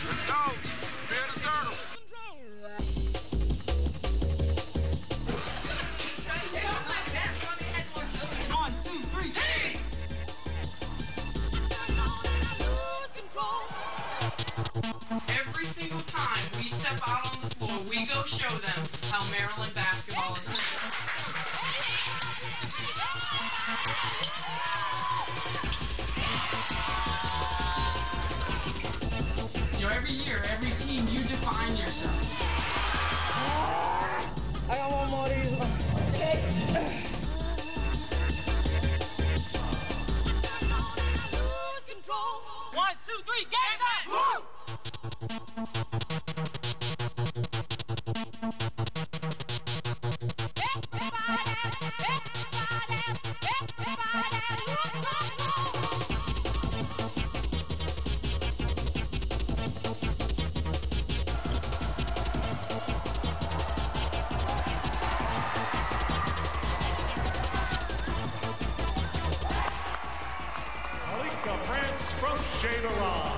Let's go. Fear the turtle. 1, 2, 3, team! Every single time we step out on the floor, we go show them how Maryland basketball is. You know, every year, every team, you define yourself. I got one more of these. Okay. 1, 2, 3, game time! Woo! From Shaderon.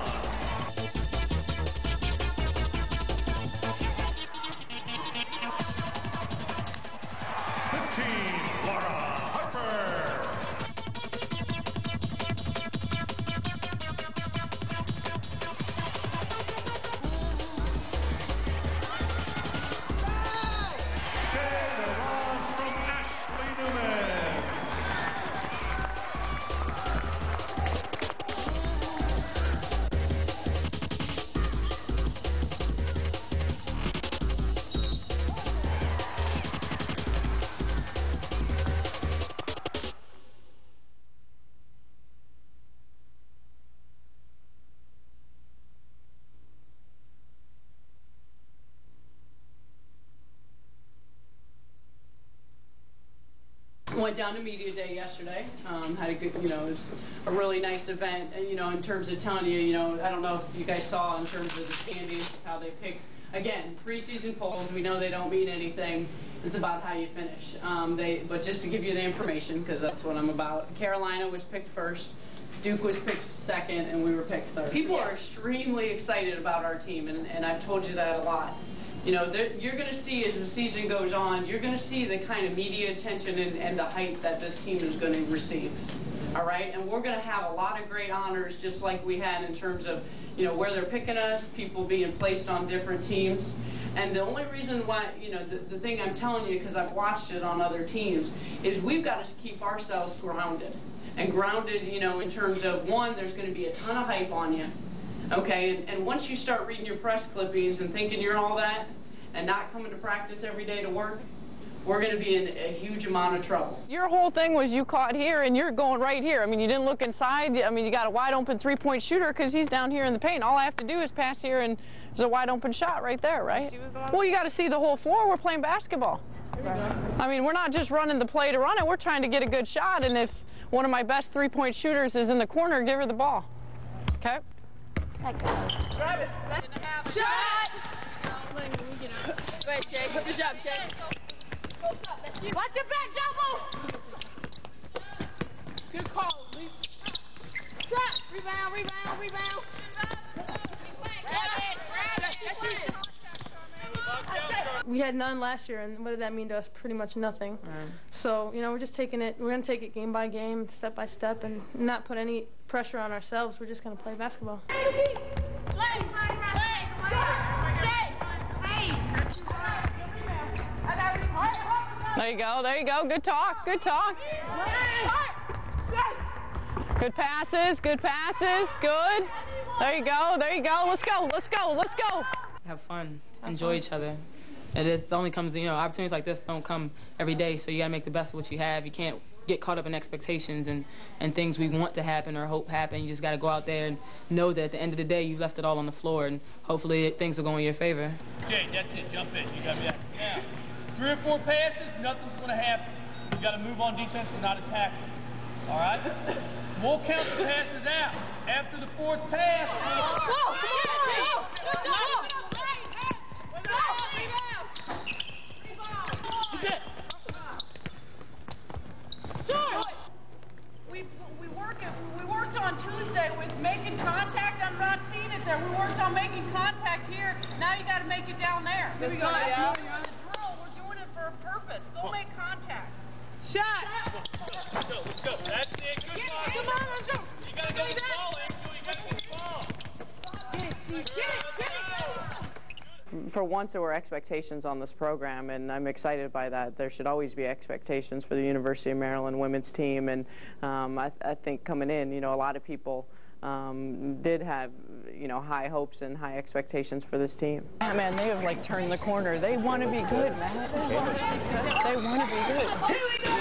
15, Laura Harper. 'Shaderon from Ashley Newman. Went down to Media Day yesterday. Had a good, it was a really nice event. And, in terms of telling you, I don't know if you guys saw in terms of the standings, how they picked, again, preseason polls. We know they don't mean anything. It's about how you finish. But just to give you the information, because that's what I'm about, Carolina was picked first, Duke was picked second, and we were picked third. People are extremely excited about our team, and I've told you that a lot. You're going to see as the season goes on, you're going to see the kind of media attention and the hype that this team is going to receive. All right? And we're going to have a lot of great honors just like we had in terms of, where they're picking us, people being placed on different teams. And the only reason why, the thing I'm telling you, because I've watched it on other teams, is we've got to keep ourselves grounded. And grounded, in terms of, one, there's going to be a ton of hype on you. Okay, and once you start reading your press clippings and thinking you're all that and not coming to practice every day to work, we're going to be in a huge amount of trouble. Your whole thing was you caught here and you're going right here. I mean, you didn't look inside. I mean, you got a wide open three-point shooter because he's down here in the paint. All I have to do is pass here and there's a wide open shot right there, right? Well, you got to see the whole floor. We're playing basketball. I mean, we're not just running the play to run it. We're trying to get a good shot, and if one of my best three-point shooters is in the corner, give her the ball. Okay? Grab it. Shot! Wait, Shay. Good job, Shay. Watch your back, double! Good call, Lee. Shot! Rebound, rebound, rebound. We had none last year, and what did that mean to us? Pretty much nothing. So, we're just taking it, we're going to take it game by game, step by step, and not put any pressure on ourselves. We're just going to play basketball. There you go, there you go. Good talk, good talk. Good passes, good. There you go, there you go. Let's go, let's go, let's go. Have fun, enjoy each other. And it only comes, opportunities like this don't come every day, so you gotta make the best of what you have. You can't get caught up in expectations and things we want to happen or hope happen. You just gotta go out there and know that at the end of the day, you've left it all on the floor, and hopefully things will go in your favor. Okay, that's it, jump in, you gotta be active. Now, 3 or 4 passes, nothing's gonna happen. You gotta move on defense and not attack. All right? We'll count the passes out. After the 4th pass, We worked on Tuesday with making contact. I'm not seeing it there. We worked on making contact here. Now you got to make it down there. Here we go. That's the drill. We're doing it for a purpose. Go make contact. Shot. Let's go. That's it. Good ball. Come on, let's go. You got to go to the ball, Angel. You got to get the ball. Get it. For once, there were expectations on this program, and I'm excited by that. There should always be expectations for the University of Maryland women's team, and I think coming in, a lot of people did have, high hopes and high expectations for this team. Yeah, man, they have turned the corner. They want to be good, man. They want to be good. Here we go.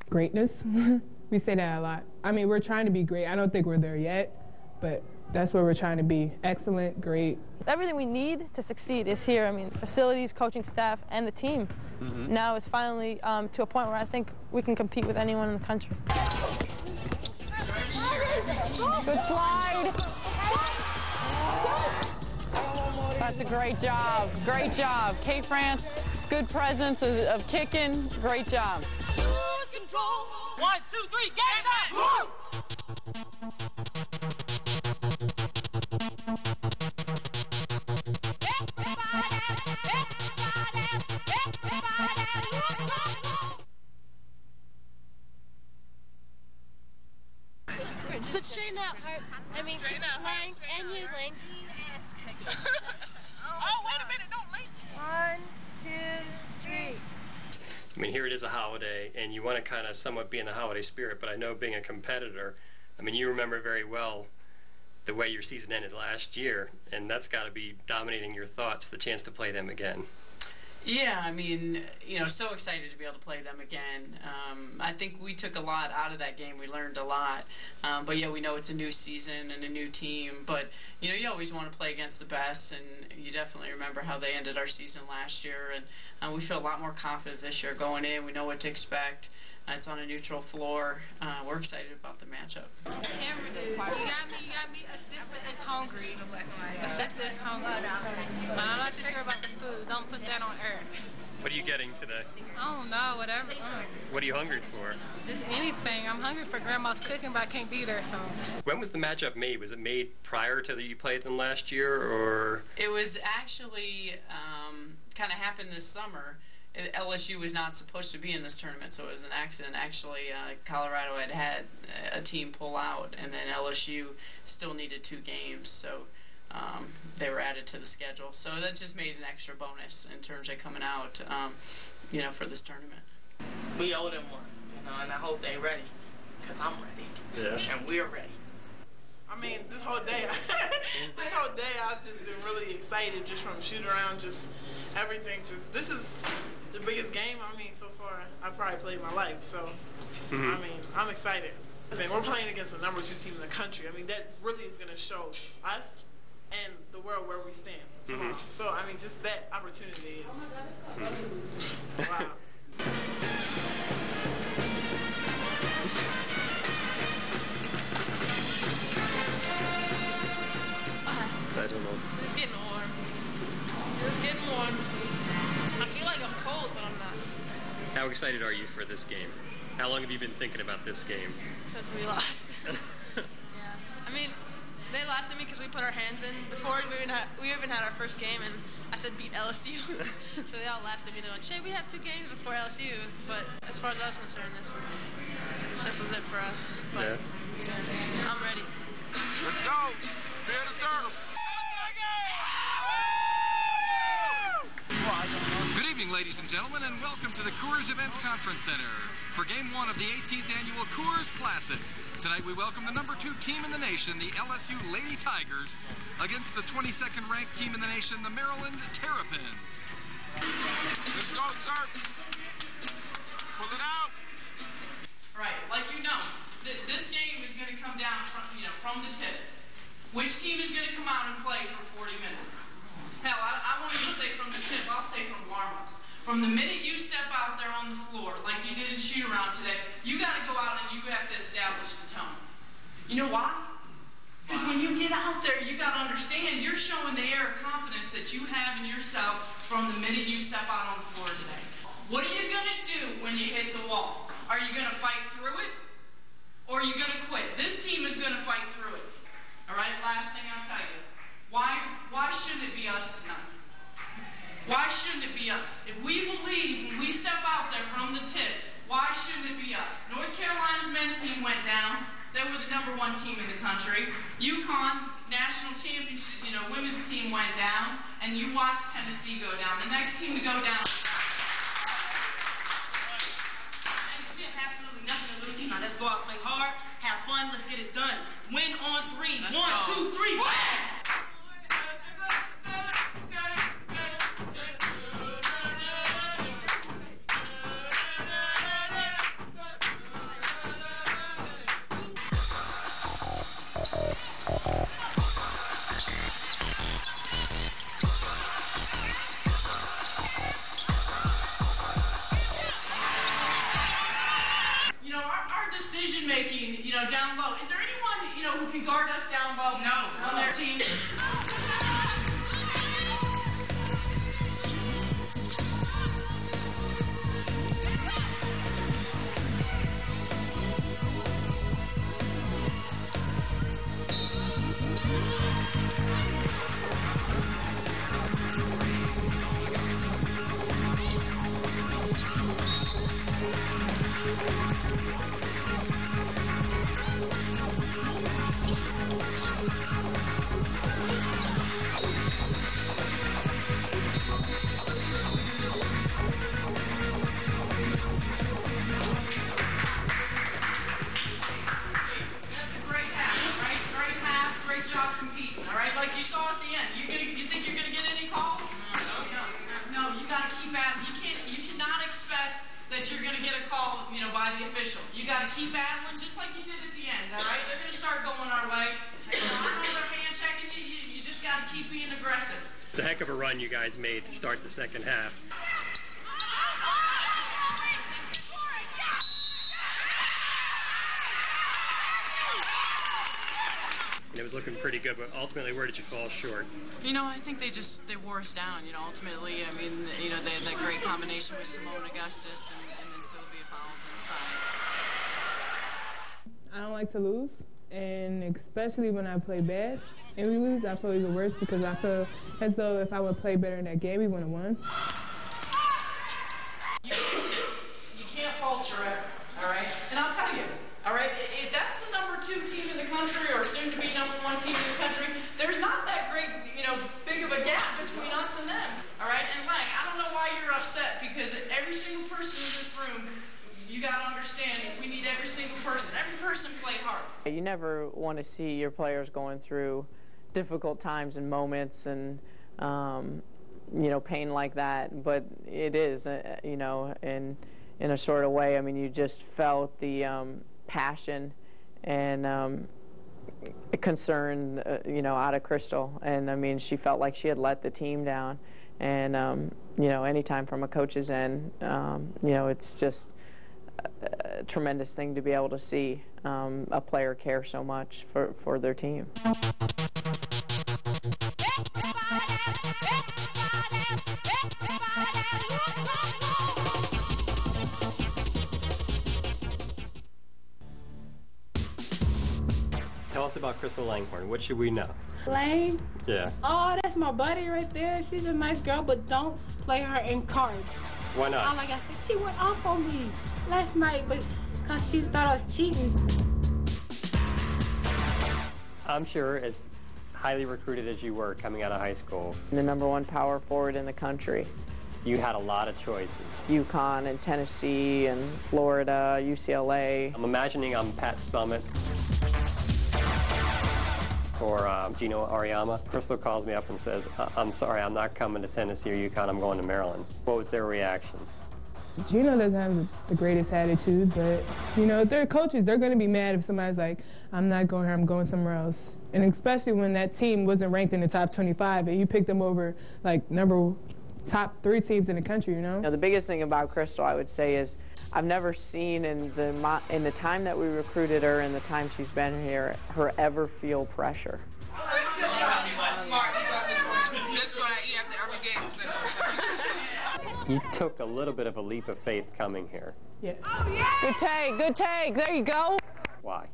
Greatness. We say that a lot. I mean, we're trying to be great. I don't think we're there yet, but that's where we're trying to be. Excellent, great. Everything we need to succeed is here. I mean, facilities, coaching staff, and the team. Now it's finally to a point where I think we can compete with anyone in the country. Good slide. That's a great job. Great job. Kay France, good presence of kicking. Great job. 1, 2, 3, get up! But straighten out, Hart. I mean, Lang and you, Lang. Oh, wait a minute, don't leave. 1, 2, 3. I mean, here it is a holiday, and you want to kind of somewhat be in the holiday spirit, but I know being a competitor, I mean, you remember very well the way your season ended last year, and that's got to be dominating your thoughts, the chance to play them again. Yeah, I mean, so excited to be able to play them again. I think we took a lot out of that game. We learned a lot. But, yeah, we know it's a new season and a new team. But, you always want to play against the best, and you definitely remember how they ended our season last year. And we feel a lot more confident this year going in. We know what to expect. It's on a neutral floor. We're excited about the matchup. Cameron, you got me. Assistant is hungry. Assistant is hungry. I'm not too sure about the food. Don't put that on air. What are you getting today? I don't know, whatever. What are you hungry for? Just anything. I'm hungry for Grandma's cooking, but I can't be there, so. When was the matchup made? Was it made prior to you played them last year, or? It was actually kind of happened this summer. LSU was not supposed to be in this tournament, so it was an accident. Actually, Colorado had a team pull out, and then LSU still needed 2 games, so they were added to the schedule. So that just made an extra bonus in terms of coming out, for this tournament. We owe them one, and I hope they're ready, because I'm ready. Yeah. And we're ready. I mean, this whole day I've just been really excited just from shoot around, just everything. This is the biggest game, so far I've probably played my life. So, I'm excited. We're playing against the number 2 team in the country. That really is going to show us and the world where we stand tomorrow. So, just that opportunity is wow. I don't know. Just getting warm. I feel like I'm cold, but I'm not. How excited are you for this game? How long have you been thinking about this game? Since we lost. Yeah. They laughed at me because we put our hands in before we even had our first game, and I said beat LSU. So they all laughed at me. They went, Shay, we have 2 games before LSU. But as far as I was concerned, this was it for us. But yeah, I'm ready. Let's go. Fear the turtle. Good evening, ladies and gentlemen, and welcome to the Coors Events Conference Center for Game 1 of the 18th Annual Coors Classic. Tonight we welcome the number 2 team in the nation, the LSU Lady Tigers, against the 22nd ranked team in the nation, the Maryland Terrapins. Let's go, Terps. Pull it out. Right, this game is going to come down from the tip. Which team is going to come out and play for 40 minutes? Hell, I won't even say from the tip. I'll say from warm-ups. From the minute you step out there on the floor, like you did in shoot-around today, you got to go out and you have to establish the tone. You know why? Because when you get out there, you got to understand you're showing the air of confidence confidence that you have in yourself from the minute you step out on the floor today. What are you going to do when you hit the wall? Are you going to fight through it? Or are you going to quit? This team is going to fight through it. All right, last thing I'll tell you. Why shouldn't it be us tonight? Why shouldn't it be us? If we believe when we step out there from the tip, why shouldn't it be us? North Carolina's men's team went down. They were the #1 team in the country. UConn, national championship, women's team went down, and you watched Tennessee go down. The next team to go down. And we have absolutely nothing to lose. Now let's go out, play hard, have fun, let's get it done. Win on 3. 1, 2, 3, win! Down low. Is there anyone, who can guard us down low? No. On their team? You're going to get a call, by the official. You got to keep battling just like you did at the end, all right? They're going to start going our way. I know they're hand checking you. You just got to keep being aggressive. It's a heck of a run you guys made to start the second half. It was looking pretty good, but ultimately, where did you fall short? I think they wore us down. Ultimately, they had that great combination with Simone Augustus and then Sylvia Fowles inside. I don't like to lose, and especially when I play bad and we lose, I feel even worse because I feel as though if I would play better in that game, we would have won. You can't fault your effort, all right? And I'll tell you, all right, if that's the #2 team in the country or soon to be #1 team in the country, there's not that great, big of a gap between us and them, all right? And Lang, I don't know why you're upset because every single person in this room, you got to understand, we need every single person. Every person played hard. You never want to see your players going through difficult times and moments and, pain like that, but it is, in a sort of way. You just felt the passion and concern, out of Crystal. And, she felt like she had let the team down. And, anytime from a coach's end, it's just a tremendous thing to be able to see a player care so much for their team. Tell us about Crystal Langhorn. What should we know? Lang? Yeah. Oh, that's my buddy right there. She's a nice girl, but don't play her in cards. Why not? Oh, like I said, she went off on me last night, but because she thought I was cheating. I'm sure as highly recruited as you were coming out of high school. The #1 power forward in the country. You had a lot of choices. UConn and Tennessee and Florida, UCLA. I'm imagining I'm Pat Summitt or Gino Auriemma. Crystal calls me up and says, I'm sorry, I'm not coming to Tennessee or UConn, I'm going to Maryland. What was their reaction? Gino doesn't have the greatest attitude, but, if they're coaches, they're going to be mad if somebody's like, I'm not going here, I'm going somewhere else. And especially when that team wasn't ranked in the top 25 and you picked them over, top 3 teams in the country, The biggest thing about Crystal, I would say, is I've never seen in the time that we recruited her and the time she's been here, her ever feel pressure. Let's go. You took a little bit of a leap of faith coming here. Yeah. Good take, good take. There you go. Why?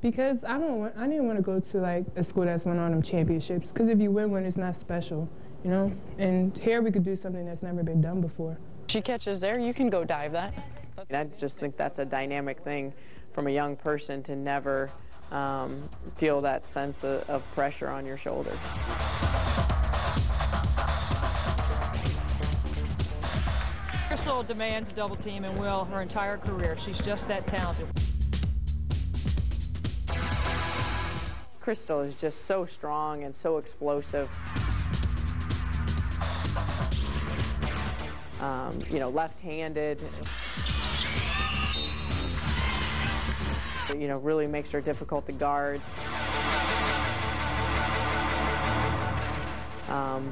Because I didn't want to go to like a school that's won on them championships. Because if you win one, it's not special, you know. And here we could do something that's never been done before. She catches there, you can go dive that. I just think that's a dynamic thing from a young person to never feel that sense of pressure on your shoulders. Crystal demands a double team and will her entire career. She's just that talented. Crystal is just so strong and so explosive. You know, left-handed. You know, really makes her difficult to guard.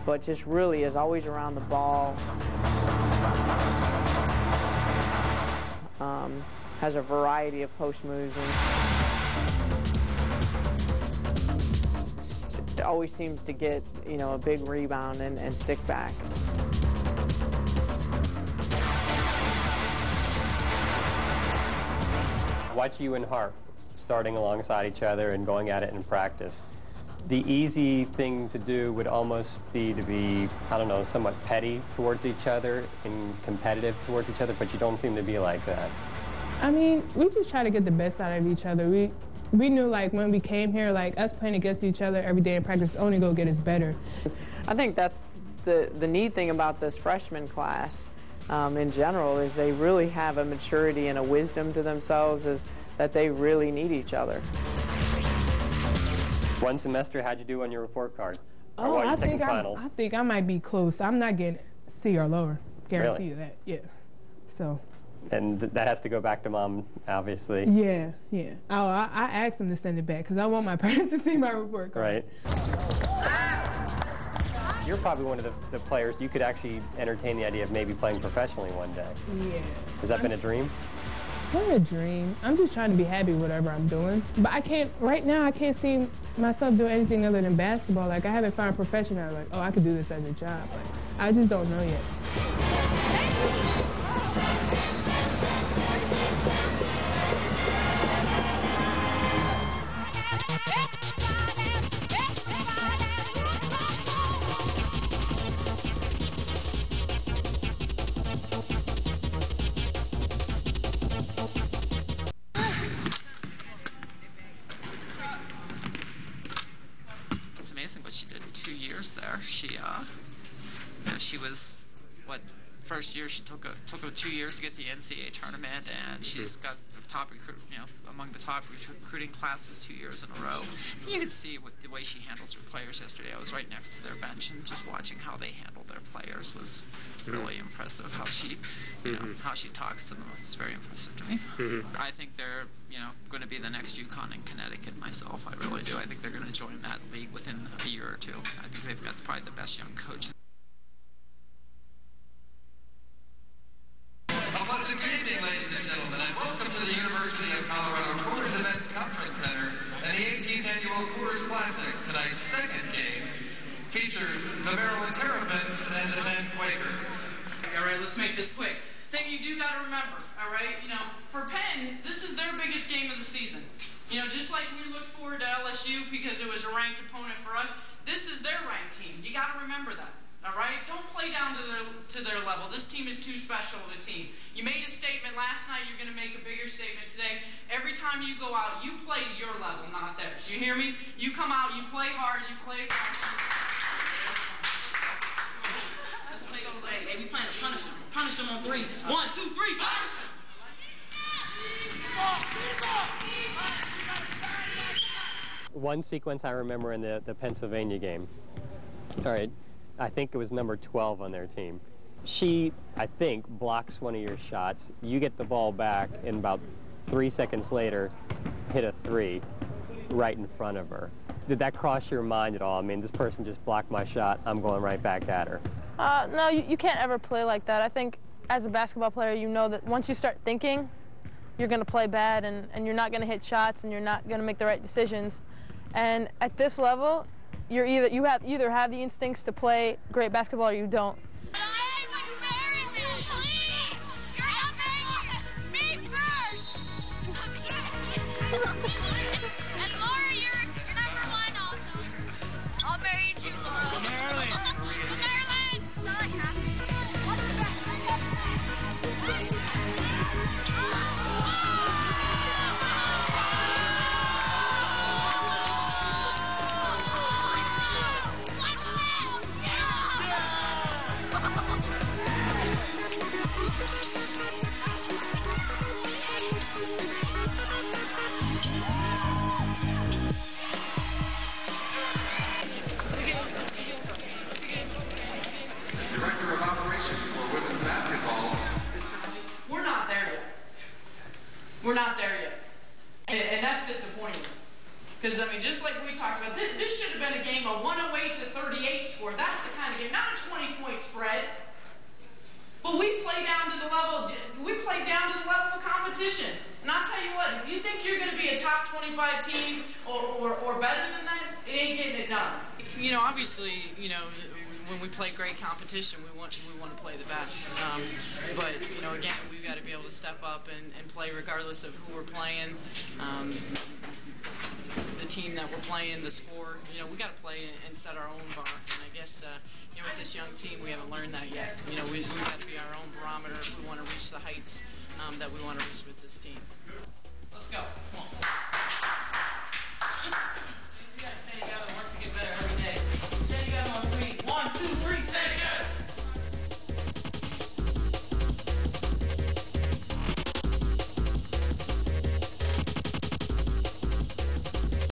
But just really is always around the ball. Has a variety of post moves. And always seems to get, you know, a big rebound and stick back. Watch you and Harp starting alongside each other and going at it in practice. The easy thing to do would almost be to be, I don't know, somewhat petty towards each other and competitive towards each other, but you don't seem to be like that. I mean, we just try to get the best out of each other. We knew, like, when we came here, like, us playing against each other every day in practice only go get us better. I think that's the neat thing about this freshman class in general is they really have a maturity and a wisdom to themselves is that they really need each other. One semester, how'd you do on your report card? Oh, I think I might be close. I'm not getting C or lower. Guarantee you that. Yeah. So. And that has to go back to Mom, obviously. Yeah, yeah. Oh, I asked him to send it back because I want my parents to see my report card. Right. You're probably one of the players you could actually entertain the idea of maybe playing professionally one day. Yeah. Has that been a dream? Not a dream. I'm just trying to be happy with whatever I'm doing. But I can't, right now, I can't see myself doing anything other than basketball. Like, I haven't found a profession that, like, oh, I could do this as a job. Like, I just don't know yet. It's amazing what she did in 2 years there. She was, what, first year she took her 2 years to get to the NCAA tournament, and she's got the top among the top recruiting classes 2 years in a row. And you could see with the way she handles her players yesterday. I was right next to their bench, and just watching how they handled their players was really impressive. How she, how she talks to them was very impressive to me. I think they're, going to be the next UConn in Connecticut. Myself, I really do. I think they're going to join that league within a year or two. I think they've got probably the best young coach. A pleasant good evening, ladies and gentlemen, and welcome to the University of Colorado Coors Events Conference Center and the 18th Annual Coors Classic. Tonight's second game features the Maryland Terrapins and the Penn Quakers. All right, let's make this quick. Thing you do got to remember, all right? For Penn, this is their biggest game of the season. Just like we look forward to LSU because it was a ranked opponent for us, this is their ranked team. You got to remember that. All right? Don't play down to their level. This team is too special of a team. You made a statement last night. You're going to make a bigger statement today. Every time you go out, you play to your level, not theirs. You hear me? You come out, you play hard, you play Let's play over there. Hey, we playing to punish him. Punish him on 3. 1, 2, 3, punish him. One sequence I remember in the Pennsylvania game. All right. I think it was number 12 on their team. She, I think, blocks one of your shots. You get the ball back, and about 3 seconds later, hit a 3 right in front of her. Did that cross your mind at all? I mean, this person just blocked my shot. I'm going right back at her. No, you can't ever play like that. I think as a basketball player, you know that once you start thinking, you're going to play bad, and you're not going to hit shots, and you're not going to make the right decisions. And at this level, you either have the instincts to play great basketball or you don't. And Laura, you're number one also. I'll marry you too, Laura. Marilyn. Marilyn. Director of Operations for Women's Basketball. We're not there yet. We're not there yet. And that's disappointing. Because, I mean, just like we talked about, this should have been a game of 108 to 38 score. That's the kind of game, not a 20-point spread. But we play down to the level of competition. And I'll tell you what, if you think you're going to be a top 25 team or better than that, it ain't getting it done. You know, obviously, you know, when we play great competition, we want to play the best. But, you know, again, we've got to be able to step up and play regardless of who we're playing, the team that we're playing, the score. You know, we got to play and set our own bar. And I guess, you know, with this young team, we haven't learned that yet. You know, we've got to be our own barometer if we want to reach the heights that we want to reach with this team. Let's go. Come on.